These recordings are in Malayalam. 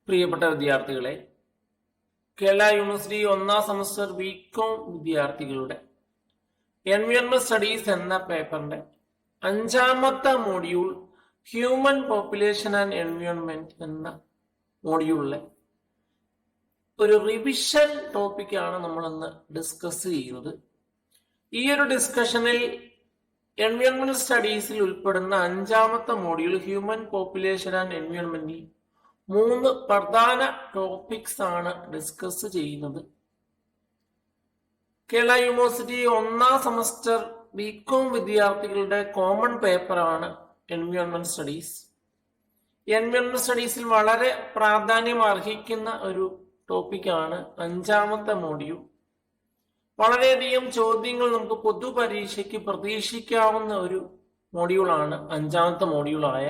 പ്രിയപ്പെട്ട വിദ്യാർത്ഥികളെ, കേരള യൂണിവേഴ്സിറ്റി ഒന്നാം സെമസ്റ്റർ ബികോം വിദ്യാർത്ഥികളുടെ എൻവയോൺമെന്റ് സ്റ്റഡീസ് എന്ന പേപ്പറിന്റെ 5ാമത്തെ module human population and environment എന്ന മോഡ്യൂളിലെ ഒരു റിവിഷൻ ടോപ്പിക്കാണ് നമ്മൾ ഇന്ന് ഡിസ്കസ് ചെയ്യുന്നത്. ഈ ഒരു ഡിസ്കഷനിൽ എൻവയോൺമെന്റ് സ്റ്റഡീസിൽ ഉൾപ്പെടുന്ന 5ാമത്തെ മോഡ്യൂൾ ഹ്യൂമൻ പോപ്പുലേഷൻ ആൻഡ് എൻവയോൺമെന്റിൽ 3 പ്രധാന ടോപ്പിക്സ് ആണ് ഡിസ്കസ് ചെയ്യുന്നത്. കേരള യൂണിവേഴ്സിറ്റി ഒന്നാം സെമസ്റ്റർ ബികോം വിദ്യാർത്ഥികളുടെ കോമൺ പേപ്പറാണ് എൻവയോൺമെന്റ് സ്റ്റഡീസ്. എൻവയോൺമെന്റ് സ്റ്റഡീസിൽ വളരെ പ്രാധാന്യം അർഹിക്കുന്ന ഒരു ടോപ്പിക്കാണ് 5ാമത്തെ മോഡ്യൂൾ. വളരെയധികം ചോദ്യങ്ങൾ നമുക്ക് പൊതുപരീക്ഷയ്ക്ക് പ്രതീക്ഷിക്കാവുന്ന ഒരു മോഡ്യൂളാണ് 5ാമത്തെ മോഡ്യൂളായ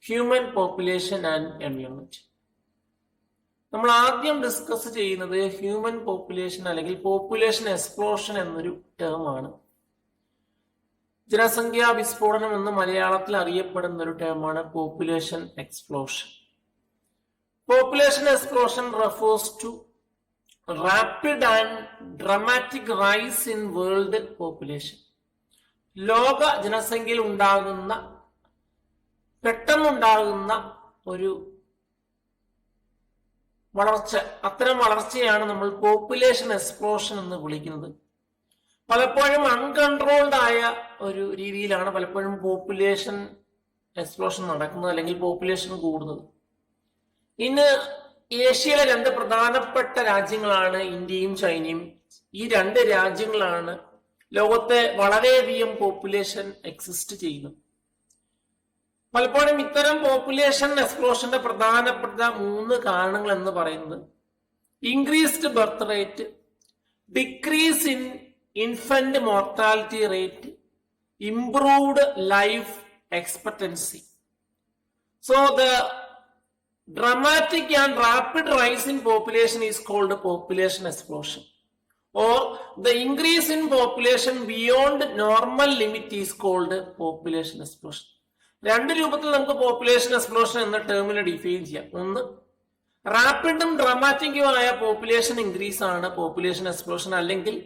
ഹ്യൂമൻ പോപ്പുലേഷൻ ആൻഡ് എൻവയോൺമെന്റ്. നമ്മൾ ആദ്യം ഡിസ്കസ് ചെയ്യുന്നത് ഹ്യൂമൻ പോപ്പുലേഷൻ അല്ലെങ്കിൽ പോപ്പുലേഷൻ എക്സ്പ്ലോഷൻ എന്നൊരു ടേം ആണ്. ജനസംഖ്യാ വിസ്ഫോടനം എന്ന് മലയാളത്തിൽ അറിയപ്പെടുന്ന ഒരു ടേമാണ് population explosion. Population explosion refers to rapid and dramatic rise in world population. ലോക ജനസംഖ്യയിൽ ഉണ്ടാകുന്ന പെട്ടെന്നുണ്ടാകുന്ന ഒരു വളർച്ച, അത്തരം വളർച്ചയാണ് നമ്മൾ പോപ്പുലേഷൻ എക്സ്പ്ലോഷൻ എന്ന് വിളിക്കുന്നത്. പലപ്പോഴും അൺകൺട്രോൾഡ് ആയ ഒരു രീതിയിലാണ് പലപ്പോഴും പോപ്പുലേഷൻ എക്സ്പ്ലോഷൻ നടക്കുന്നത് അല്ലെങ്കിൽ പോപ്പുലേഷൻ കൂടുന്നത്. ഇന്ന് ഏഷ്യയിലെ 2 പ്രധാനപ്പെട്ട രാജ്യങ്ങളാണ് ഇന്ത്യയും ചൈനയും. ഈ 2 രാജ്യങ്ങളാണ് ലോകത്തെ വളരെയധികം പോപ്പുലേഷൻ എക്സിസ്റ്റ് ചെയ്യുന്നത്. പലപ്പോഴും ഇത്തരം പോപ്പുലേഷൻ എക്സ്പ്ലോഷന്റെ പ്രധാനപ്പെട്ട 3 കാരണങ്ങൾ എന്ന് പറയുന്നത് increased birth rate, decrease in infant mortality rate, improved life expectancy. So the dramatic and rapid rise in population is called population explosion, or the increase in population beyond normal limit is called population explosion. 2 രൂപത്തിൽ നമുക്ക് പോപ്പുലേഷൻ എക്സ്പ്ലോഷൻ എന്ന ടേമിനെ ഡിഫൈൻ ചെയ്യാം. ഒന്ന്, റാപ്പിഡും ഡ്രമാറ്റിക്കും ആയ പോപ്പുലേഷൻ ഇൻക്രീസ് ആണ് പോപ്പുലേഷൻ എക്സ്പ്ലോഷൻ, അല്ലെങ്കിൽ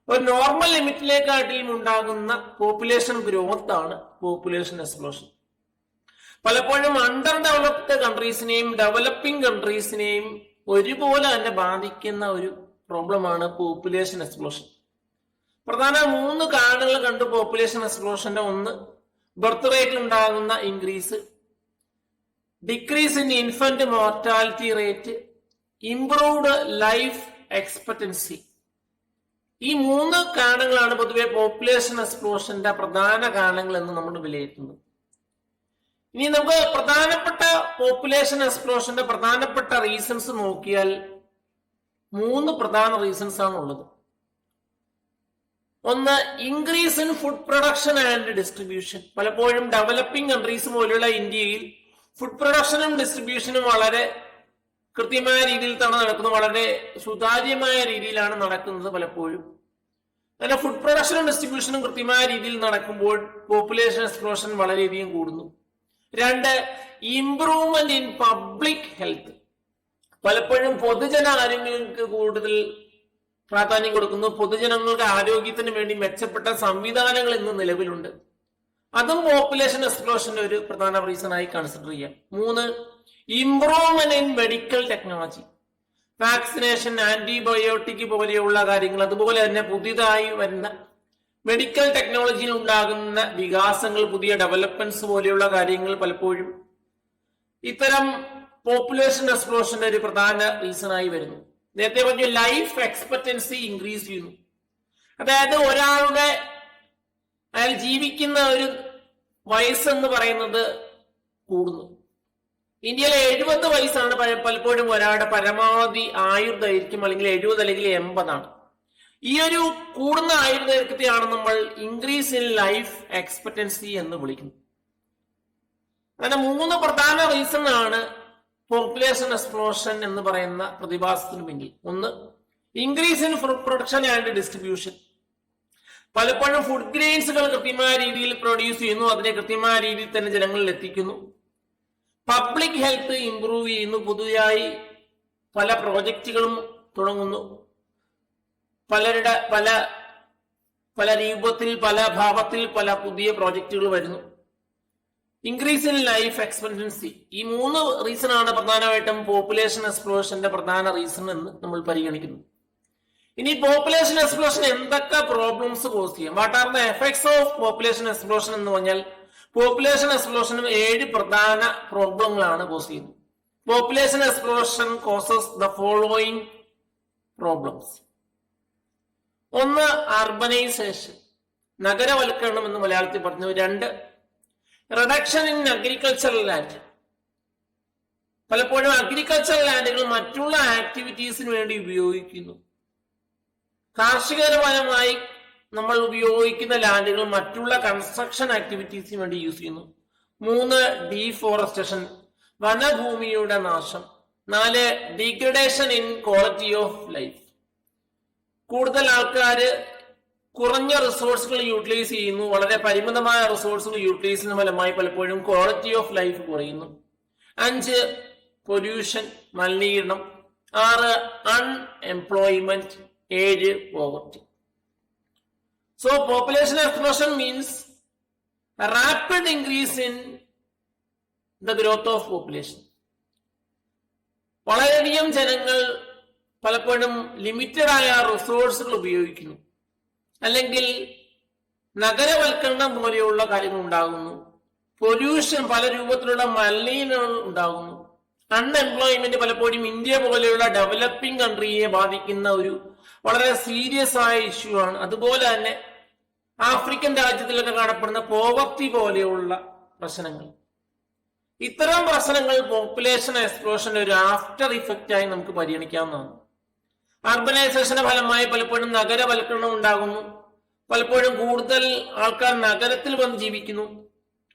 ഒരു നോർമൽ ലിമിറ്റിലേക്കാട്ടിലും ഉണ്ടാകുന്ന പോപ്പുലേഷൻ ഗ്രോത്ത് ആണ് പോപ്പുലേഷൻ എക്സ്പ്ലോഷൻ. പലപ്പോഴും അണ്ടർ ഡെവലപ്ഡ് കൺട്രീസിനെയും ഡെവലപ്പിംഗ് കൺട്രീസിനെയും ഒരുപോലെ തന്നെ ബാധിക്കുന്ന ഒരു പ്രോബ്ലമാണ് പോപ്പുലേഷൻ എക്സ്പ്ലോഷൻ. പ്രധാന 3 കാരണങ്ങൾ കണ്ടു പോപ്പുലേഷൻ എക്സ്പ്ലോഷന്റെ. ഒന്ന്, ബർത്ത് റേറ്റിൽ ഉണ്ടാകുന്ന increase, decrease in infant mortality rate, improved life expectancy. ഈ 3 കാരണങ്ങളാണ് പൊതുവെ പോപ്പുലേഷൻ എക്സ്പ്ലോഷന്റെ പ്രധാന കാരണങ്ങൾ എന്ന് നമ്മൾ വിലയിരുത്തുന്നത്. ഇനി നമുക്ക് പ്രധാനപ്പെട്ട പോപ്പുലേഷൻ എക്സ്പ്ലോഷന്റെ പ്രധാനപ്പെട്ട റീസൺസ് നോക്കിയാൽ 3 പ്രധാന റീസൺസ് ആണ് ഉള്ളത്. ഒന്ന്, increase in food production and distribution. പലപ്പോഴും ഡെവലപ്പിംഗ് കൺട്രീസ് പോലുള്ള ഇന്ത്യയിൽ ഫുഡ് പ്രൊഡക്ഷനും ഡിസ്ട്രിബ്യൂഷനും വളരെ കൃത്യമായ രീതിയിൽ തന്നെ നടക്കുന്നത്, വളരെ സുതാര്യമായ രീതിയിലാണ് നടക്കുന്നത്. പലപ്പോഴും അങ്ങനെ ഫുഡ് പ്രൊഡക്ഷനും ഡിസ്ട്രിബ്യൂഷനും കൃത്യമായ രീതിയിൽ നടക്കുമ്പോൾ പോപ്പുലേഷൻ എക്സ്പ്ലോഷൻ വളരെയധികം കൂടുന്നു. 2, ഇംപ്രൂവ്മെന്റ് ഇൻ പബ്ലിക് ഹെൽത്ത്. പലപ്പോഴും പൊതുജന ആരോഗ്യങ്ങൾക്ക് കൂടുതൽ പ്രാധാന്യം കൊടുക്കുന്നു. പൊതുജനങ്ങൾക്ക് ആരോഗ്യത്തിന് വേണ്ടി മെച്ചപ്പെട്ട സംവിധാനങ്ങൾ ഇന്ന് നിലവിലുണ്ട്. അതും പോപ്പുലേഷൻ എക്സ്പ്ലോഷന്റെ ഒരു പ്രധാന റീസൺ ആയി കൺസിഡർ ചെയ്യാം. 3, improvement in medical technology. Vaccination, antibiotic പോലെയുള്ള കാര്യങ്ങൾ, അതുപോലെ തന്നെ പുതിയതായി വരുന്ന മെഡിക്കൽ ടെക്നോളജിയിൽ ഉണ്ടാകുന്ന വികാസങ്ങൾ, പുതിയ ഡെവലപ്മെന്റ്സ് പോലെയുള്ള കാര്യങ്ങൾ പലപ്പോഴും ഇത്തരം പോപ്പുലേഷൻ എക്സ്പ്ലോഷന്റെ ഒരു പ്രധാന റീസൺ ആയി വരുന്നു. നേരത്തെ പറഞ്ഞു ലൈഫ് എക്സ്പെക്ടൻസി ഇൻക്രീസ് ചെയ്യുന്നു. അതായത് അയാൾ ജീവിക്കുന്ന ഒരു വയസ്സെന്ന് പറയുന്നത് കൂടുന്നു. ഇന്ത്യയിലെ 70 വയസ്സാണ് പലപ്പോഴും ഒരാളുടെ പരമാവധി ആയുർദൈർഘ്യം, അല്ലെങ്കിൽ 70 അല്ലെങ്കിൽ 80 ആണ്. ഈ ഒരു കൂടുന്ന ആയുർദൈർഘ്യത്തെയാണ് നമ്മൾ ഇൻക്രീസ് ഇൻ ലൈഫ് എക്സ്പെക്ടൻസി എന്ന് വിളിക്കുന്നത്. അങ്ങനെ 3 പ്രധാന റീസൺ ആണ് പോപ്പുലേഷൻ എക്സ്പ്ലോഷൻ എന്ന് പറയുന്ന പ്രതിഭാസത്തിന് പിന്നിൽ. ഒന്ന്, increase in food production and distribution. പലപ്പോഴും ഫുഡ് ഗ്രെയിൻസുകൾ കൃത്യമായ രീതിയിൽ പ്രൊഡ്യൂസ് ചെയ്യുന്നു, അതിനെ കൃത്യമായ രീതിയിൽ തന്നെ ജനങ്ങളിൽ എത്തിക്കുന്നു. പബ്ലിക് ഹെൽത്ത് ഇംപ്രൂവ് ചെയ്യുന്നു. പുതുതായി പല പ്രോജക്റ്റുകളും തുടങ്ങുന്നു. പലരുടെ പല രൂപത്തിൽ, പല ഭാവത്തിൽ പല പുതിയ പ്രോജക്റ്റുകൾ വരുന്നു. Increase in life expectancy. ഈ 3 റീസൺ ആണ് പ്രധാനമായിട്ടും പോപ്പുലേഷൻ എക്സ്പ്ലോഷന്റെ പ്രധാന റീസൺ എന്ന് നമ്മൾ പരിഗണിക്കുന്നു. ഇനി പോപ്പുലേഷൻ എക്സ്പ്ലോഷൻ എന്തൊക്കെ പ്രോബ്ലംസ് കോസ് ചെയ്യാം? What are the effects of population explosion എന്ന് പറഞ്ഞാൽ പോപ്പുലേഷൻ എക്സ്പ്ലോഷനും 7 പ്രധാന പ്രോബ്ലങ്ങളാണ് കോസ് ചെയ്യുന്നത്. Population explosion causes the following problems. 1, urbanisation, നഗരവൽക്കരണം എന്ന് മലയാളത്തിൽ പറഞ്ഞു. 2, റിഡക്ഷൻ ഇൻ അഗ്രികൾച്ചറൽ ലാൻഡ്. പലപ്പോഴും അഗ്രികൾച്ചറൽ ലാൻഡുകൾ മറ്റുള്ള ആക്ടിവിറ്റീസിന് വേണ്ടി ഉപയോഗിക്കുന്നു. കാർഷികപരമായി നമ്മൾ ഉപയോഗിക്കുന്ന ലാൻഡുകൾ മറ്റുള്ള കൺസ്ട്രക്ഷൻ ആക്ടിവിറ്റീസിന് വേണ്ടി യൂസ് ചെയ്യുന്നു. 3, ഡീഫോറസ്റ്റേഷൻ, വനഭൂമിയുടെ നാശം. 4, degradation in quality of life. കൂടുതൽ ആൾക്കാര് കുറഞ്ഞ റിസോഴ്സുകൾ യൂട്ടിലൈസ് ചെയ്യുന്നു. വളരെ പരിമിതമായ റിസോഴ്സുകൾ യൂട്ടിലൈസ് ചെയ്യുന്ന ഫലമായി പലപ്പോഴും ക്വാളിറ്റി ഓഫ് ലൈഫ് കുറയുന്നു. 5, പൊല്യൂഷൻ, മലിനീകരണം. 6, unemployment. 7, poverty. So population explosion means rapid increase in the growth of population. വളരെയധികം ജനങ്ങൾ പലപ്പോഴും ലിമിറ്റഡ് ആയ റിസോഴ്സുകൾ ഉപയോഗിക്കുന്നു, അല്ലെങ്കിൽ നഗരവൽക്കരണം പോലെയുള്ള കാര്യങ്ങൾ ഉണ്ടാകുന്നു. പൊല്യൂഷൻ, പല രൂപത്തിലുള്ള മലിനീകരണങ്ങൾ ഉണ്ടാകുന്നു. അൺഎംപ്ലോയ്മെന്റ് പലപ്പോഴും ഇന്ത്യ പോലെയുള്ള ഡെവലപ്പിംഗ് കൺട്രിയെ ബാധിക്കുന്ന ഒരു വളരെ സീരിയസ് ആയ ഇഷ്യൂ ആണ്. അതുപോലെ തന്നെ ആഫ്രിക്കൻ രാജ്യത്തിലൊക്കെ കാണപ്പെടുന്ന പോവർട്ടി പോലെയുള്ള പ്രശ്നങ്ങൾ. ഇത്തരം പ്രശ്നങ്ങൾ പോപ്പുലേഷൻ എക്സ്പ്ലോഷന്റെ ഒരു ആഫ്റ്റർ ഇഫക്റ്റ് ആയി നമുക്ക് പരിഗണിക്കാവുന്നതാണ്. അർബനൈസേഷന്റെ ഫലമായി പലപ്പോഴും നഗരവൽക്കരണം ഉണ്ടാകുന്നു. പലപ്പോഴും കൂടുതൽ ആൾക്കാർ നഗരത്തിൽ വന്ന് ജീവിക്കുന്നു.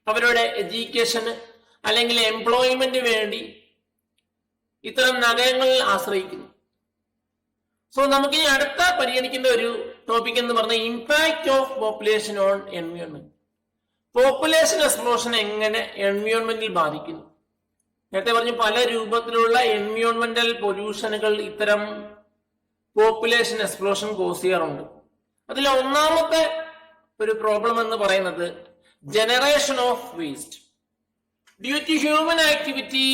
അവരുടെ എഡ്യൂക്കേഷന് അല്ലെങ്കിൽ എംപ്ലോയ്മെന്റിന് വേണ്ടി ഇത്തരം നഗരങ്ങളിൽ ആശ്രയിക്കുന്നു. സോ നമുക്ക് ഈ അടുത്ത പരിഗണിക്കേണ്ട ഒരു ടോപ്പിക് എന്ന് പറഞ്ഞ impact of population on environment. Population explosion എങ്ങനെ എൻവയോൺമെന്റിൽ ബാധിക്കുന്നു? നേരത്തെ പറഞ്ഞു പല രൂപത്തിലുള്ള എൻവയോൺമെന്റൽ പൊല്യൂഷനുകൾ ഇത്തരം പോപ്പുലേഷൻ എക്സ്പ്ലോഷൻ കോസ് ചെയ്യാറുണ്ട്. അതിൽ ഒന്നാമത്തെ ഒരു പ്രോബ്ലം എന്ന് പറയുന്നത് generation of waste. Due to human activity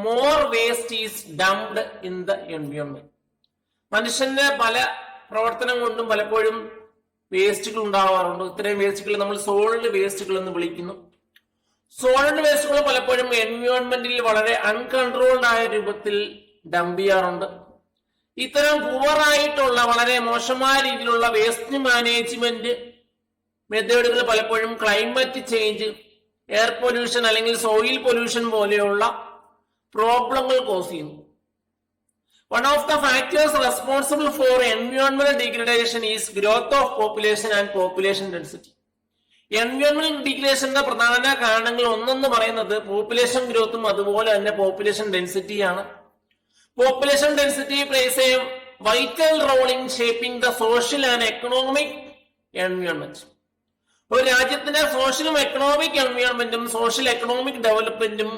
more waste is dumped in the environment. മനുഷ്യന്റെ പല പ്രവർത്തനം കൊണ്ടും പലപ്പോഴും വേസ്റ്റുകൾ ഉണ്ടാവാറുണ്ട്. ഇത്രയും വേസ്റ്റുകൾ നമ്മൾ സോളിഡ് വേസ്റ്റുകൾ എന്ന് വിളിക്കുന്നു. സോളിഡ് വേസ്റ്റുകൾ പലപ്പോഴും എൻവയോൺമെന്റിൽ വളരെ അൺകൺട്രോൾഡ് ആയ രൂപത്തിൽ ഡംപ് ചെയ്യാറുണ്ട്. ഇത്തരം പൂവറായിട്ടുള്ള വളരെ മോശമായ രീതിയിലുള്ള വേസ്റ്റ് മാനേജ്മെന്റ് മെത്തേഡുകൾ പലപ്പോഴും ക്ലൈമറ്റ് ചേഞ്ച്, എയർ പൊല്യൂഷൻ അല്ലെങ്കിൽ സോയിൽ പൊല്യൂഷൻ പോലെയുള്ള പ്രോബ്ലങ്ങൾ കോസ് ചെയ്യുന്നു. One of the factors responsible for environmental degradation is growth of population and population density. എൻവയോൺമെന്റൽ ഡിഗ്രേഷന്റെ പ്രധാന കാരണങ്ങൾ ഒന്നെന്ന് പറയുന്നത് പോപ്പുലേഷൻ ഗ്രോത്തും അതുപോലെ തന്നെ പോപ്പുലേഷൻ ഡെൻസിറ്റിയാണ്. Population density plays a vital role in shaping the social and economic environment. ഒരു രാജ്യത്തിന്റെ സോഷ്യലും എക്കണോമിക് എൻവയോൺമെന്റും സോഷ്യൽ എക്കണോമിക് ഡെവലപ്മെന്റും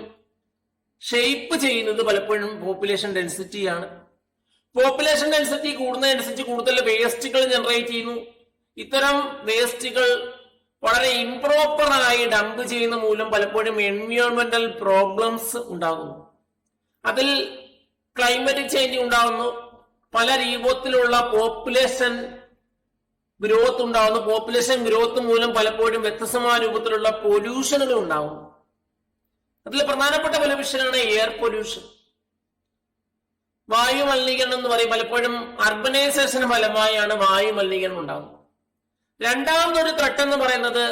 ഷേപ്പ് ചെയ്യുന്നത് പലപ്പോഴും പോപ്പുലേഷൻ ഡെൻസിറ്റിയാണ്. പോപ്പുലേഷൻ ഡെൻസിറ്റി കൂടുന്നതനുസരിച്ച് കൂടുതൽ വേസ്റ്റുകൾ ജനറേറ്റ് ചെയ്യുന്നു. ഇത്തരം വേസ്റ്റുകൾ വളരെ ഇംപ്രോപ്പറായി ഡംപ് ചെയ്യുന്ന മൂലം പലപ്പോഴും എൻവയോൺമെന്റൽ പ്രോബ്ലംസ് ഉണ്ടാകുന്നു. അതിൽ ക്ലൈമറ്റ് ചേഞ്ച് ഉണ്ടാകുന്നു. പല രൂപത്തിലുള്ള പോപ്പുലേഷൻ ഗ്രോത്ത് ഉണ്ടാകുന്നു. പോപ്പുലേഷൻ ഗ്രോത്ത് മൂലം പലപ്പോഴും വ്യത്യസ്തമായ രൂപത്തിലുള്ള പൊല്യൂഷനുകൾ ഉണ്ടാകുന്നു. അതിൽ പ്രധാനപ്പെട്ട പല വിഷയമാണ് എയർ പൊല്യൂഷൻ, വായു മലിനീകരണം എന്ന് പറയും. പലപ്പോഴും അർബനൈസേഷന് ഫലമായാണ് വായു മലിനീകരണം ഉണ്ടാകുന്നത്. രണ്ടാമതൊരു ത്രെട്ട് എന്ന് പറയുന്നത്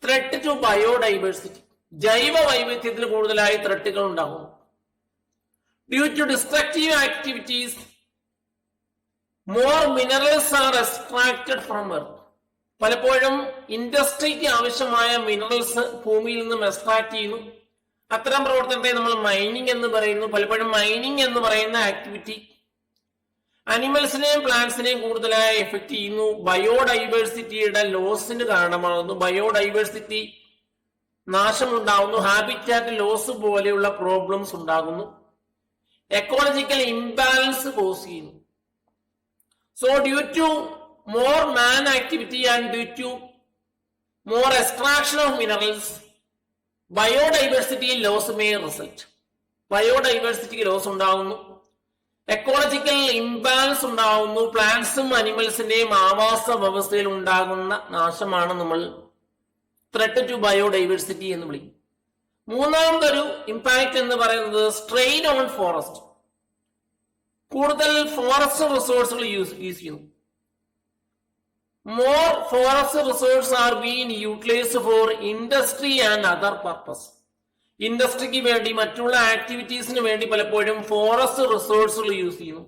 ത്രെട്ട് ടു ബയോഡൈവേഴ്സിറ്റി. ജൈവ വൈവിധ്യത്തിൽ കൂടുതലായി ത്രെട്ടുകൾ ഉണ്ടാകുന്നു. Due to destructive activities more minerals are extracted from earth. പലപ്പോഴും ഇൻഡസ്ട്രിക്ക് ആവശ്യമായ മിനറൽസ് ഭൂമിയിൽ നിന്നും എക്സ്ട്രാക്ട് ചെയ്യുന്നു. അത്തരം പ്രവർത്തനത്തെ നമ്മൾ മൈനിങ് എന്ന് പറയുന്നു. പലപ്പോഴും മൈനിങ് എന്ന് പറയുന്ന ആക്ടിവിറ്റി അനിമൽസിനെയും പ്ലാന്റ്സിനെയും കൂടുതലായി എഫക്ട് ചെയ്യുന്നു. ബയോഡൈവേഴ്സിറ്റിയുടെ ലോസിന് കാരണമാകുന്നു. ബയോഡൈവേഴ്സിറ്റി നാശമുണ്ടാകുന്നു, ഹാബിറ്റാറ്റ് ലോസ് പോലെയുള്ള പ്രോബ്ലംസ് ഉണ്ടാകുന്നു, എക്കോളജിക്കൽ ഇംബാലൻസ് കോസ് ചെയ്യുന്നു. So due to more man activity and due to more extraction of minerals biodiversity loss may result. ബയോഡൈവേഴ്സിറ്റിക്ക് ലോസ് ഉണ്ടാകുന്നു, എക്കോളജിക്കൽ ഇംബാലൻസ് ഉണ്ടാകുന്നു, പ്ലാന്റ്സും അനിമൽസിന്റെയും ആവാസ വ്യവസ്ഥയിൽ ഉണ്ടാകുന്ന നാശമാണ് നമ്മൾ ത്രെട്ട് ടു ബയോഡൈവേഴ്സിറ്റി എന്ന് വിളിക്കും. മൂന്നാമതൊരു ഇമ്പാക്ട് എന്ന് പറയുന്നത് സ്ട്രെയിൻ ഓൺ ഫോറസ്റ്റ്. കൂടുതൽ ഫോറസ്റ്റ് റിസോഴ്സുകൾ യൂസ് ചെയ്യുന്നു. More forest resource are been utilised for industry and other purpose. ഇൻഡസ്ട്രിക്ക് വേണ്ടി, മറ്റുള്ള ആക്ടിവിറ്റീസിന് വേണ്ടി പലപ്പോഴും ഫോറസ്റ്റ് റിസോഴ്സുകൾ യൂസ് ചെയ്യുന്നു.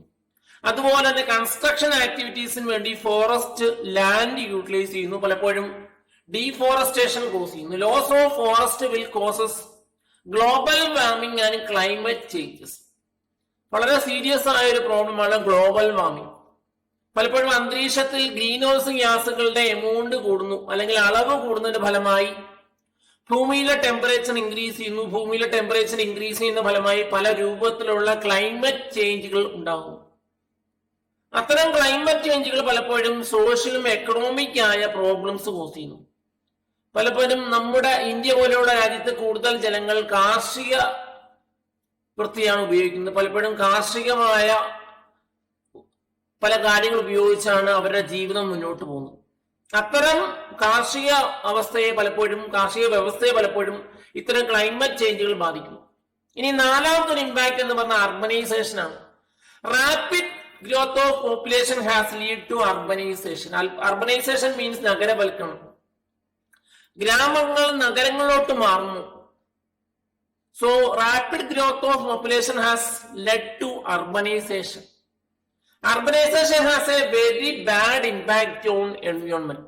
അതുപോലെ തന്നെ കൺസ്ട്രക്ഷൻ ആക്ടിവിറ്റീസിന് വേണ്ടി ഫോറസ്റ്റ് ലാൻഡ് യൂട്ടിലൈസ് ചെയ്യുന്നു. പലപ്പോഴും ഡീഫോറസ്റ്റേഷൻ കോസ് ചെയ്യുന്നു. Loss of forest will causes global warming and climate changes. വളരെ സീരിയസ് ആയ ഒരു പ്രോബ്ലമാണ് ഗ്ലോബൽ വാർമിംഗ്. പലപ്പോഴും അന്തരീക്ഷത്തിൽ ഗ്രീൻ ഹൗസ് ഗ്യാസുകളുടെ എമൗണ്ട് കൂടുന്നു, അല്ലെങ്കിൽ അളവ് കൂടുന്നതിന്റെ ഫലമായി ഭൂമിയിലെ ടെമ്പറേച്ചർ ഇൻക്രീസ് ചെയ്യുന്നു. ഭൂമിയിലെ ടെമ്പറേച്ചർ ഇൻക്രീസ് ചെയ്യുന്ന ഫലമായി പല രൂപത്തിലുള്ള ക്ലൈമറ്റ് ചേഞ്ചുകൾ ഉണ്ടാകുന്നു. അത്തരം ക്ലൈമറ്റ് ചേഞ്ചുകൾ പലപ്പോഴും സോഷ്യലും എക്കണോമിക് ആയ പ്രോബ്ലംസ് കോസ് ചെയ്യുന്നു. പലപ്പോഴും നമ്മുടെ ഇന്ത്യ പോലെയുള്ള രാജ്യത്ത് കൂടുതൽ ജനങ്ങൾ കാർഷിക വൃത്തിയാണ് ഉപയോഗിക്കുന്നത്. പലപ്പോഴും കാർഷികമായ പല കാര്യങ്ങൾ ഉപയോഗിച്ചാണ് അവരുടെ ജീവിതം മുന്നോട്ട് പോകുന്നത്. അത്തരം കാർഷിക വ്യവസ്ഥയെ പലപ്പോഴും ഇത്തരം ക്ലൈമറ്റ് ചേഞ്ചുകൾ ബാധിക്കുന്നു. ഇനി നാലാമത്തെ ഇമ്പാക്ട് എന്ന് പറഞ്ഞാൽ അർബനൈസേഷൻ ആണ്. Rapid growth of population has lead to urbanisation. Urbanisation means നഗരവൽക്കരണം. ഗ്രാമങ്ങൾ നഗരങ്ങളിലോട്ട് മാറുന്നു. So rapid growth of population has led to urbanisation. Urbanization has a very bad impact on environment.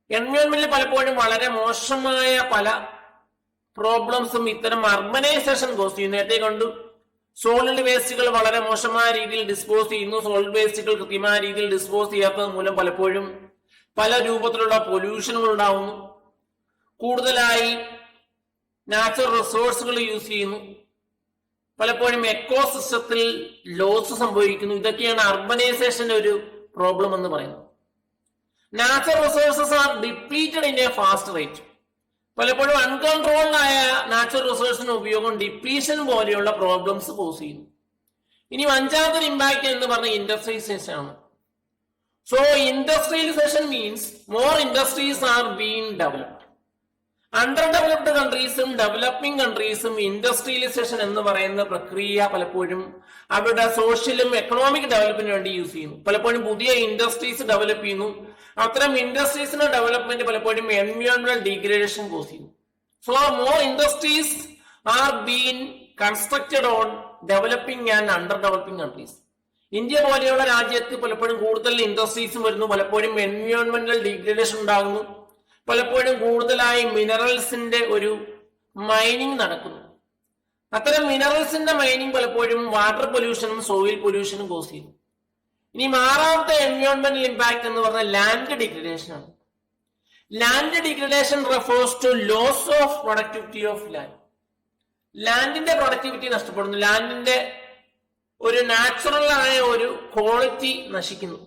എൻവയോൺമെന്റിൽ പലപ്പോഴും വളരെ മോശമായ പല പ്രോബ്ലംസും ഇത്തരം അർബനൈസേഷൻ കോസ് ചെയ്യുന്നു. നേരത്തെ കണ്ടു, സോളിഡ് വേസ്റ്റുകൾ വളരെ മോശമായ രീതിയിൽ ഡിസ്പോസ് ചെയ്യുന്നു. സോളിഡ് വേസ്റ്റുകൾ കൃത്യമായ രീതിയിൽ ഡിസ്പോസ് ചെയ്യാത്തത് മൂലം പലപ്പോഴും പല രൂപത്തിലുള്ള പൊല്യൂഷനുകൾ ഉണ്ടാവുന്നു. കൂടുതലായി നാച്ചുറൽ റിസോഴ്സുകൾ യൂസ് ചെയ്യുന്നു. പലപ്പോഴും എക്കോസിസ്റ്റത്തിൽ ലോസ് സംഭവിക്കുന്നു. ഇതൊക്കെയാണ് അർബനൈസേഷന്റെ ഒരു പ്രോബ്ലം എന്ന് പറയുന്നത്. Natural resources R depleted in A fast rate. പലപ്പോഴും അൺകൺട്രോൾഡ് ആയ നാച്ചുറൽ റിസോഴ്സിന്റെ ഉപയോഗം ഡിപ്ലീഷൻ പോലെയുള്ള പ്രോബ്ലംസ് കോസ് ചെയ്യുന്നു. ഇനി അഞ്ചാമത്തെ ഇമ്പാക്ട് എന്ന് പറഞ്ഞ ഇൻഡസ്ട്രിയലൈസേഷൻ ആണ്. So industrialisation means more industries are being developed. Under developed കൺട്രീസും ഡെവലപ്പിംഗ് കൺട്രീസും ഇൻഡസ്ട്രിയലൈസേഷൻ എന്ന് പറയുന്ന പ്രക്രിയ പലപ്പോഴും അവരുടെ സോഷ്യലും എക്കണോമിക് ഡെവലപ്പിന് വേണ്ടി യൂസ് ചെയ്യുന്നു. പലപ്പോഴും പുതിയ ഇൻഡസ്ട്രീസ് ഡെവലപ്പ് ചെയ്യുന്നു. അത്തരം ഇൻഡസ്ട്രീസിന്റെ ഡെവലപ്മെന്റ് പലപ്പോഴും എൻവയോൺമെന്റൽ ഡീഗ്രേഡേഷൻ കോസ് ചെയ്യുന്നു. So more industries R been constructed on developing and under developing countries. India പോലെയുള്ള രാജ്യത്ത് പലപ്പോഴും കൂടുതൽ ഇൻഡസ്ട്രീസും വരുന്നു. പലപ്പോഴും എൻവയോൺമെന്റൽ ഡീഗ്രേഡേഷൻ ഉണ്ടാകുന്നു. പലപ്പോഴും കൂടുതലായി മിനറൽസിന്റെ ഒരു മൈനിങ് നടക്കുന്നു. അത്തരം മിനറൽസിന്റെ മൈനിങ് പലപ്പോഴും വാട്ടർ പൊല്യൂഷനും സോയിൽ പൊല്യൂഷനും കോസ് ചെയ്യുന്നു. ഇനി ആറാമത്തെ എൻവയോൺമെന്റൽ ഇമ്പാക്ട് എന്ന് പറഞ്ഞാൽ ലാൻഡ് ഡിഗ്രഡേഷൻ ആണ്. Land degradation refers to loss of productivity of land. ലാൻഡിന്റെ പ്രൊഡക്ടിവിറ്റി നഷ്ടപ്പെടുന്നു. ലാൻഡിന്റെ ഒരു നാച്ചുറൽ ആയ ഒരു ക്വാളിറ്റി നശിക്കുന്നു.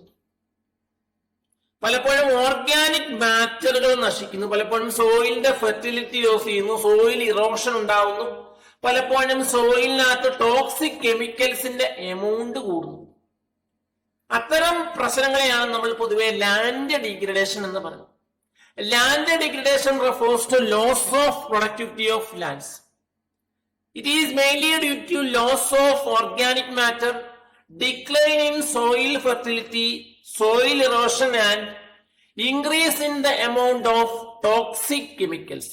പലപ്പോഴും ഓർഗാനിക് മാറ്ററുകൾ നശിക്കുന്നു. പലപ്പോഴും സോയിലിന്റെ ഫെർട്ടിലിറ്റി ലോസ് ചെയ്യുന്നു. സോയിൽ ഇറോഷൻ ഉണ്ടാവുന്നു. പലപ്പോഴും സോയിലിനകത്ത് ടോക്സിക് കെമിക്കൽസിന്റെ എമൗണ്ട് കൂടുന്നു. അത്തരം പ്രശ്നങ്ങളെയാണ് നമ്മൾ പൊതുവെ ലാൻഡ് ഡിഗ്രഡേഷൻ എന്ന് പറയുന്നത്. Land degradation refers to loss of productivity of lands. It is mainly due to loss of organic matter, decline in soil fertility, soil erosion and increase in the amount of toxic chemicals.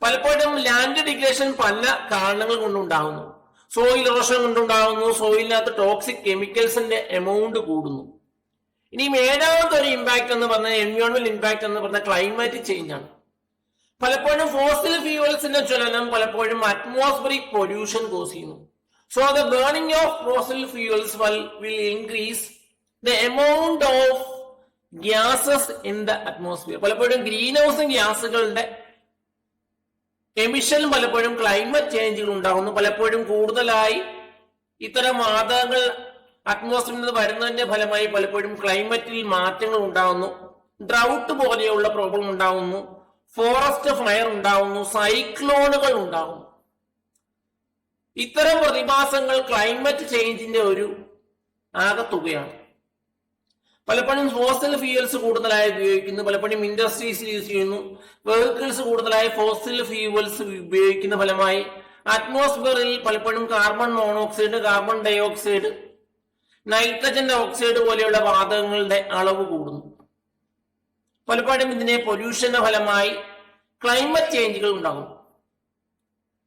പലപ്പോഴും ലാൻഡ് ഡിഗ്രേഷൻ പല കാരണങ്ങൾ കൊണ്ടുണ്ടാകുന്നു. സോയിൽ ഇറോഷൻ കൊണ്ടുണ്ടാകുന്നു. സോയിലിനകത്ത് ടോക്സിക് കെമിക്കൽസിന്റെ എമൗണ്ട് കൂടുന്നു. ഇനി ഏഴാമത്തെ ഒരു ഇമ്പാക്ട് എന്ന് പറഞ്ഞാൽ എൻവയോൺമെന്റൽ ഇമ്പാക്ട് എന്ന് പറഞ്ഞാൽ ക്ലൈമറ്റ് ചേഞ്ച് ആണ്. പലപ്പോഴും ഫോസിൽ ഫ്യൂവൽസിന്റെ ജ്വലനം പലപ്പോഴും അറ്റ്മോസ്ഫിയറിക് പൊല്യൂഷൻ കോസ് ചെയ്യുന്നു. So the burning of fossil fuels will increase the amount of gases in the atmosphere. പലപ്പോഴും ഗ്രീൻ ഹൗസ് ഗ്യാസുകളുടെ എമിഷൻ പലപ്പോഴും ക്ലൈമറ്റ് ചേഞ്ചുകൾ ഉണ്ടാകുന്നു. പലപ്പോഴും കൂടുതലായി ഇത്തരം വാതകങ്ങൾ അറ്റ്മോസ്ഫിയറിൽ നിന്ന് വരുന്നതിന്റെ ഫലമായി പലപ്പോഴും ക്ലൈമറ്റിൽ മാറ്റങ്ങൾ ഉണ്ടാകുന്നു. ഡ്രൗട്ട് പോലെയുള്ള പ്രോബ്ലം ഉണ്ടാകുന്നു. ഫോറസ്റ്റ് ഫയർ ഉണ്ടാകുന്നു. സൈക്ലോണുകൾ ഉണ്ടാകുന്നു. ഇത്തരം പ്രതിഭാസങ്ങൾ ക്ലൈമറ്റ് ചേഞ്ചിന്റെ ഒരു ആകത്തുകയാണ്. പലപ്പോഴും ഫോസിൽ ഫ്യൂവൽസ് കൂടുതലായി ഉപയോഗിക്കുന്നു. പലപ്പോഴും ഇൻഡസ്ട്രീസിൽ യൂസ് ചെയ്യുന്നു. വെഹിക്കിൾസ് കൂടുതലായി ഫോസിൽ ഫ്യൂവൽസ് ഉപയോഗിക്കുന്ന ഫലമായി അറ്റ്മോസ്ഫിയറിൽ പലപ്പോഴും carbon monoxide, carbon dioxide, nitrogen oxide പോലെയുള്ള വാതകങ്ങളുടെ അളവ് കൂടുന്നു. പലപ്പോഴും ഇതിനെ പൊല്യൂഷന്റെ ഫലമായി ക്ലൈമറ്റ് ചേഞ്ചുകൾ ഉണ്ടാകും.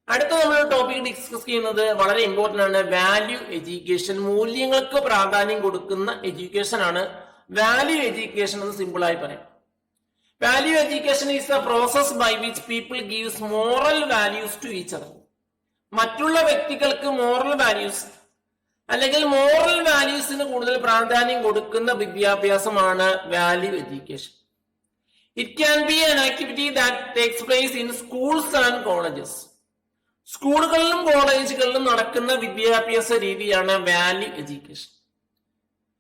അടുത്ത നമ്മൾ ടോപ്പിക് ഡിസ്കസ് ചെയ്യുന്നത് വളരെ ഇമ്പോർട്ടന്റ് ആണ്, വാല്യൂ എഡ്യൂക്കേഷൻ. മൂല്യങ്ങൾക്ക് പ്രാധാന്യം കൊടുക്കുന്ന എഡ്യൂക്കേഷൻ ആണ് വാല്യൂ എഡ്യൂക്കേഷൻ എന്ന് സിമ്പിൾ ആയി പറയാം. Value education is the process by which people gives moral values to each other. മറ്റുള്ള വ്യക്തികൾക്ക് മോറൽ വാല്യൂസ് അല്ലെങ്കിൽ മോറൽ വാല്യൂസിന് കൂടുതൽ പ്രാധാന്യം കൊടുക്കുന്ന വിദ്യാഭ്യാസമാണ് value education. It can be an activity that takes place in schools and colleges. സ്കൂളുകളിലും കോളേജുകളിലും നടക്കുന്ന വിദ്യാഭ്യാസ രീതിയാണ് value education.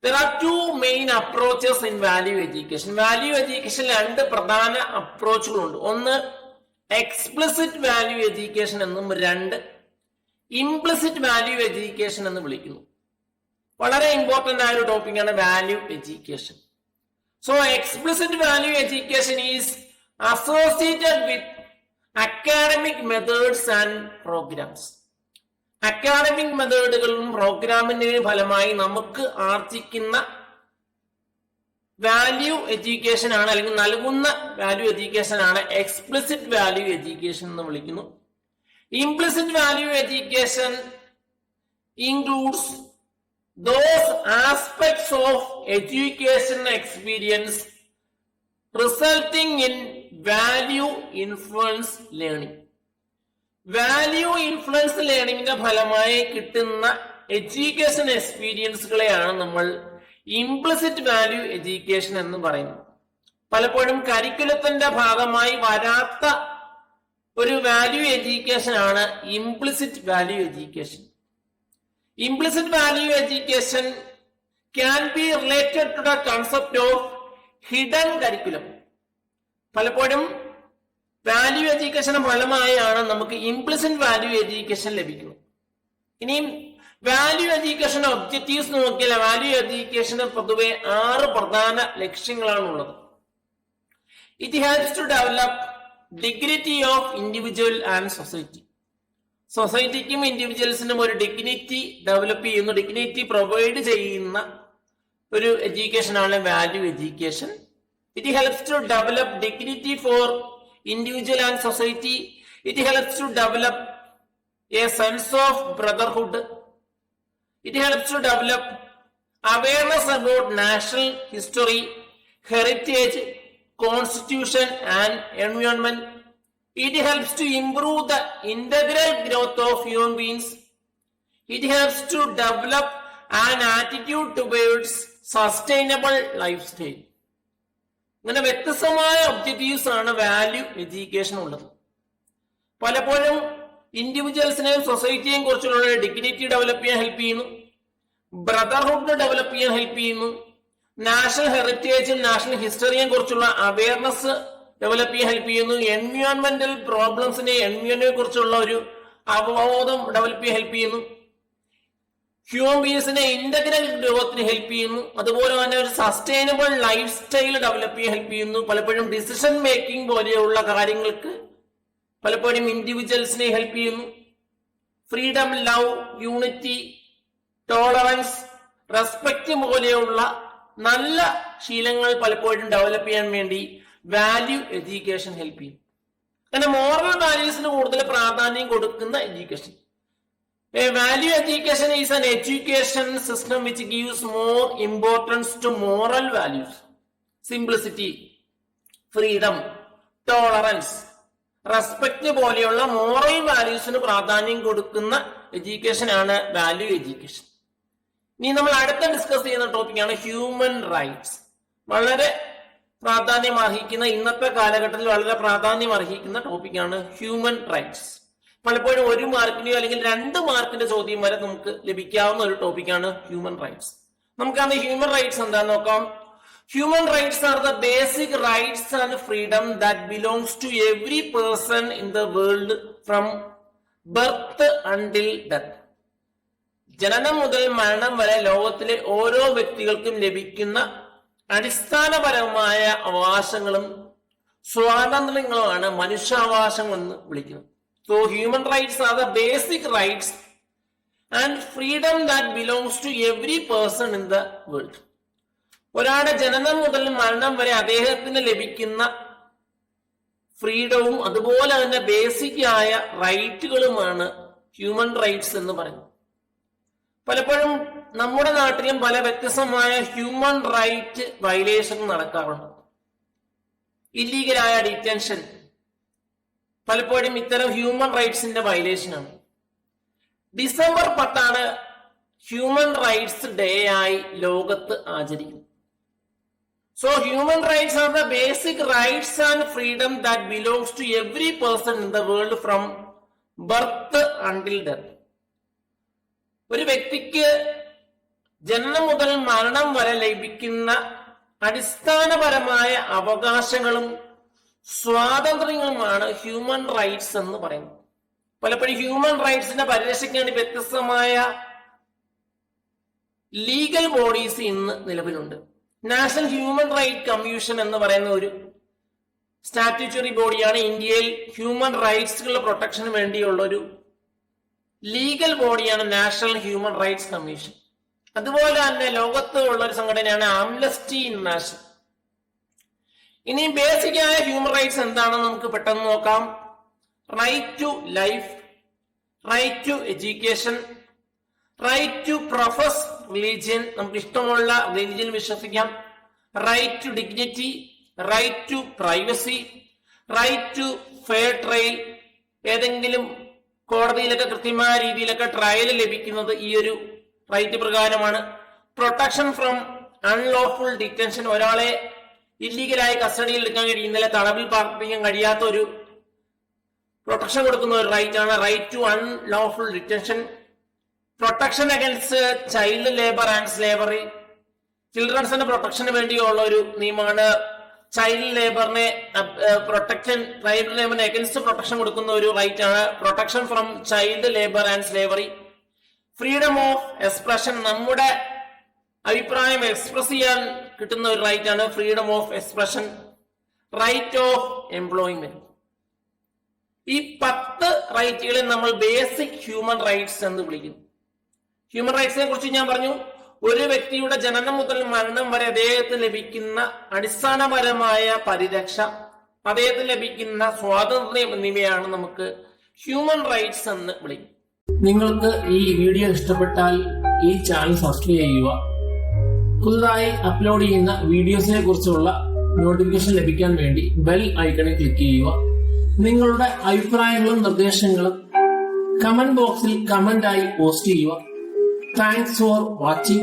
There are two main approaches in value education. Value education രണ്ട് പ്രധാന അപ്രോച്ചുകളുണ്ട്. ഒന്ന് എക്സ്പ്ലിസിറ്റ് വാല്യൂ എഡ്യൂക്കേഷൻ എന്നും രണ്ട് ഇംപ്ലിസിറ്റ് വാല്യൂ എഡ്യൂക്കേഷൻ എന്ന് വിളിക്കുന്നു. വളരെ ഇമ്പോർട്ടന്റ് ആയ ഒരു ടോപ്പിക്കാണ് value education. So explicit value education is associated with academic methods and programmes. Academic മെത്തേഡുകളും പ്രോഗ്രാമിന്റെ ഫലമായി നമുക്ക് ആർജിക്കുന്ന വാല്യൂ എഡ്യൂക്കേഷൻ ആണ്, അല്ലെങ്കിൽ നൽകുന്ന വാല്യൂ എഡ്യൂക്കേഷൻ ആണ് എക്സ്പ്ലിസിറ്റ് വാല്യൂ എഡ്യൂക്കേഷൻ എന്ന് വിളിക്കുന്നു. Implicit value education includes those aspects of education experience resulting in value influence learning. Value influence ലേണിംഗിന്റെ ഫലമായി കിട്ടുന്ന എഡ്യൂക്കേഷൻ എക്സ്പീരിയൻസുകളെയാണ് നമ്മൾ ഇംപ്ലിസിറ്റ് വാല്യൂ എഡ്യൂക്കേഷൻ എന്ന് പറയുന്നത്. പലപ്പോഴും കരിക്കുലത്തിന്റെ ഭാഗമായി വരാത്ത ഒരു വാല്യൂ എഡ്യൂക്കേഷൻ ആണ് implicit value education. Implicit value education can be related to the concept of hidden curriculum. പലപ്പോഴും വാല്യൂ എഡ്യൂക്കേഷന് ഫലമായാണ് നമുക്ക് ഇംപ്ലിസിറ്റ് വാല്യൂ എഡ്യൂക്കേഷൻ ലഭിക്കുന്നത്. ഇനിയും വാല്യൂ എഡ്യൂക്കേഷൻ ഒബ്ജക്റ്റീവ്സ് നോക്കിയാൽ വാല്യൂ എഡ്യൂക്കേഷന് പൊതുവെ 6 പ്രധാന ലക്ഷ്യങ്ങളാണ് ഉള്ളത്. It has to develop dignity of individual and society. സൊസൈറ്റിക്കും ഇൻഡിവിജ്വൽസിനും ഒരു ഡിഗ്നിറ്റി ഡെവലപ്പ് ചെയ്യുന്ന, ഡിഗ്നിറ്റി പ്രൊവൈഡ് ചെയ്യുന്ന ഒരു എഡ്യൂക്കേഷൻ ആണ് value education. It helps to develop dignity for individual and society. It helps to develop a sense of brotherhood. It helps to develop awareness about national history, heritage, constitution and environment. It helps to improve the integral growth of human beings. It helps to develop an attitude towards sustainable lifestyle. ഇങ്ങനെ വ്യത്യസ്തമായ ഒബ്ജക്റ്റീവ്സ് ആണ് വാല്യൂ എഡ്യൂക്കേഷൻ ഉള്ളത്. പലപ്പോഴും ഇൻഡിവിജ്വൽസിനെയും സൊസൈറ്റിയെയും കുറിച്ചുള്ള ഡിഗ്നിറ്റി ഡെവലപ്പ് ചെയ്യാൻ ഹെൽപ്പ് ചെയ്യുന്നു, ബ്രദർഹുഡ് ഡെവലപ്പ് ചെയ്യാൻ ഹെൽപ്പ് ചെയ്യുന്നു, നാഷണൽ ഹെറിറ്റേജും നാഷണൽ ഹിസ്റ്ററിയെ കുറിച്ചുള്ള അവയർനെസ് ഡെവലപ്പ് ചെയ്യാൻ ഹെൽപ്പ് ചെയ്യുന്നു, എൻവയോൺമെന്റൽ പ്രോബ്ലംസിനെ എൻവയോൺമെന്റിനെ കുറിച്ചുള്ള ഒരു അവബോധം ഡെവലപ്പ് ചെയ്യാൻ ഹെൽപ്പ് ചെയ്യുന്നു, ഹ്യൂമൻ ബീങ്സിനെ ഇന്റഗ്രൽ ഗ്രോത്തിന് ഹെൽപ്പ് ചെയ്യുന്നു, അതുപോലെ തന്നെ ഒരു സസ്റ്റൈനബിൾ ലൈഫ് സ്റ്റൈൽ ഡെവലപ്പ് ചെയ്യാൻ ഹെൽപ്പ് ചെയ്യുന്നു. പലപ്പോഴും ഡിസിഷൻ മേക്കിംഗ് പോലെയുള്ള കാര്യങ്ങൾക്ക് പലപ്പോഴും ഇൻഡിവിജ്വൽസിനെ ഹെൽപ്പ് ചെയ്യുന്നു. Freedom, love, unity, tolerance, respect പോലെയുള്ള നല്ല ശീലങ്ങൾ പലപ്പോഴും ഡെവലപ്പ് ചെയ്യാൻ വേണ്ടി വാല്യൂ എഡ്യൂക്കേഷൻ ഹെൽപ്പ് ചെയ്യും. അങ്ങനെ മോറൽ വാല്യൂസിന് കൂടുതൽ പ്രാധാന്യം കൊടുക്കുന്ന education. A value education is an education system which gives more importance to moral values. Simplicity, freedom, tolerance, respect പോലെയുള്ള മോറൽ വാല്യൂസിന് പ്രാധാന്യം കൊടുക്കുന്ന എഡ്യൂക്കേഷൻ ആണ് വാല്യൂ എഡ്യൂക്കേഷൻ. ഇനി നമ്മൾ അടുത്ത ഡിസ്കസ് ചെയ്യുന്ന ടോപ്പിക്കാണ് ഹ്യൂമൻ റൈറ്റ്സ്. വളരെ പ്രാധാന്യം അർഹിക്കുന്ന, ഇന്നത്തെ കാലഘട്ടത്തിൽ വളരെ പ്രാധാന്യം അർഹിക്കുന്ന ടോപ്പിക്കാണ് ഹ്യൂമൻ റൈറ്റ്സ്. പലപ്പോഴും 1 മാർക്കിന്റെയോ അല്ലെങ്കിൽ 2 മാർക്കിന്റെ ചോദ്യം വരെ നമുക്ക് ലഭിക്കാവുന്ന ഒരു ടോപ്പിക്കാണ് ഹ്യൂമൻ റൈറ്റ്സ്. നമുക്കത് ഹ്യൂമൻ റൈറ്റ്സ് എന്താന്ന് നോക്കാം. Human rights are the basic rights and freedom that belongs to every person in the world from birth until death. ജനനം മുതൽ മരണം വരെ ലോകത്തിലെ ഓരോ വ്യക്തികൾക്കും ലഭിക്കുന്ന അടിസ്ഥാനപരമായ അവകാശങ്ങളും സ്വാതന്ത്ര്യങ്ങളുമാണ് മനുഷ്യാവകാശങ്ങൾ എന്ന് വിളിക്കുന്നത്. So human rights are the basic rights and freedom that belongs to every person in the world. ഒരാളുടെ ജനനം മുതൽ മരണം വരെ അദ്ദേഹത്തിന് ലഭിക്കുന്ന ഫ്രീഡവും അതുപോലെ തന്നെ ബേസിക് ആയ റൈറ്റുകളുമാണ് ഹ്യൂമൻ റൈറ്റ്സ് എന്ന് പറയുന്നത്. പലപ്പോഴും നമ്മുടെ നാട്ടിലും പല വ്യത്യസ്തമായ ഹ്യൂമൻ റൈറ്റ് വയലേഷൻ നടക്കാറുണ്ട്. ഇല്ലീഗലായ ഡിറ്റൻഷൻ പലപ്പോഴും ഇത്തരം ഹ്യൂമൻ റൈറ്റ്സിന്റെ വയലേഷനാണ്. ഡിസംബർ 10 ഹ്യൂമൻ റൈറ്റ്സ് ഡേ ആയി ലോകത്ത് ആചരിക്കുന്നു. So human rights are the basic rights and freedom that belongs to every person in the world from birth until death. ഒരു വ്യക്തിക്ക് ജനനം മുതൽ മരണം വരെ ലഭിക്കുന്ന അടിസ്ഥാനപരമായ അവകാശങ്ങളും സ്വാതന്ത്ര്യങ്ങളുമാണ് ഹ്യൂമൻ റൈറ്റ്സ് എന്ന് പറയുന്നത്. പലപ്പോഴും ഹ്യൂമൻ റൈറ്റ്സിനെ പരിരക്ഷിക്കാൻ വ്യത്യസ്തമായ ലീഗൽ ബോഡീസ് ഇന്ന് നിലവിലുണ്ട്. നാഷണൽ ഹ്യൂമൻ റൈറ്റ് കമ്മീഷൻ എന്ന് പറയുന്ന ഒരു സ്റ്റാറ്റ്യൂട്ടറി ബോഡിയാണ് ഇന്ത്യയിൽ ഹ്യൂമൻ റൈറ്റ്സുകളുടെ പ്രൊട്ടക്ഷന് വേണ്ടിയുള്ള ഒരു ലീഗൽ ബോഡിയാണ് നാഷണൽ ഹ്യൂമൻ റൈറ്റ്സ് കമ്മീഷൻ. അതുപോലെ തന്നെ ലോകത്ത് ഉള്ള ഒരു സംഘടനയാണ് ആംനസ്റ്റി ഇന്റർനാഷണൽ. ഇനി ബേസിക് ആയ ഹ്യൂമൻ റൈറ്റ്സ് എന്താണെന്ന് നമുക്ക് പെട്ടെന്ന് നോക്കാം. Right to life, right to education, right to profess religion, നമുക്ക് ഇഷ്ടമുള്ള റിലീജിയൻ വിശ്വസിക്കാം, right to dignity, right to privacy, right to fair trial, ഏതെങ്കിലും കോടതിയിലൊക്കെ കൃത്യമായ രീതിയിലൊക്കെ ട്രയൽ ലഭിക്കുന്നത് ഈ ഒരു റൈറ്റ് പ്രകാരമാണ്. പ്രൊട്ടക്ഷൻ ഫ്രം അൺലോഫുൾ ഡിറ്റൻഷൻ, ഒരാളെ ഇല്ലീഗലായി കസ്റ്റഡിയിൽ എടുക്കാൻ കഴിയുന്നില്ല, തടവിൽ പാർപ്പിക്കാൻ കഴിയാത്ത ഒരു പ്രൊട്ടക്ഷൻ കൊടുക്കുന്ന ഒരു റൈറ്റ് ആണ് right to unlawful detention. Protection against child labour and slavery, ചിൽഡ്രൻസിന്റെ പ്രൊട്ടക്ഷന് വേണ്ടിയുള്ള ഒരു നിയമമാണ്. ചൈൽഡ് ലേബറിനെ ചൈൽഡ് ലേബറിന് അഗൻസ്റ്റ് പ്രൊട്ടക്ഷൻ കൊടുക്കുന്ന ഒരു റൈറ്റ് ആണ് protection from child labour and slavery. Freedom of expression, നമ്മുടെ അഭിപ്രായം എക്സ്പ്രസ് ചെയ്യാൻ കിട്ടുന്ന ഒരു റൈറ്റ് ആണ് freedom of expression. Right of employment. ഈ 10 റൈറ്റുകളെ നമ്മൾ ബേസിക് ഹ്യൂമൻ റൈറ്റ്സ് എന്ന് വിളിക്കുന്നു. ഹ്യൂമൻ റൈറ്റ്സിനെ കുറിച്ച് ഞാൻ പറഞ്ഞു. ഒരു വ്യക്തിയുടെ ജനനം മുതൽ മരണം വരെ അദ്ദേഹത്തിന് ലഭിക്കുന്ന അടിസ്ഥാനപരമായ പരിരക്ഷ, അദ്ദേഹത്തിന് ലഭിക്കുന്ന സ്വാതന്ത്ര്യം എന്നിവയാണ് നമുക്ക് ഹ്യൂമൻ റൈറ്റ്സ് എന്ന് വിളിക്കുന്നത്. നിങ്ങൾക്ക് ഈ വീഡിയോ ഇഷ്ടപ്പെട്ടാൽ ഈ ചാനൽ സബ്സ്ക്രൈബ് ചെയ്യുക. പുതുതായി അപ്ലോഡ് ചെയ്യുന്ന വീഡിയോസിനെ കുറിച്ചുള്ള നോട്ടിഫിക്കേഷൻ ലഭിക്കാൻ വേണ്ടി ബെൽ ഐക്കണിൽ ക്ലിക്ക് ചെയ്യുക. നിങ്ങളുടെ അഭിപ്രായങ്ങളും നിർദ്ദേശങ്ങളും കമന്റ് ബോക്സിൽ കമന്റായി പോസ്റ്റ് ചെയ്യുക. Thanks for watching.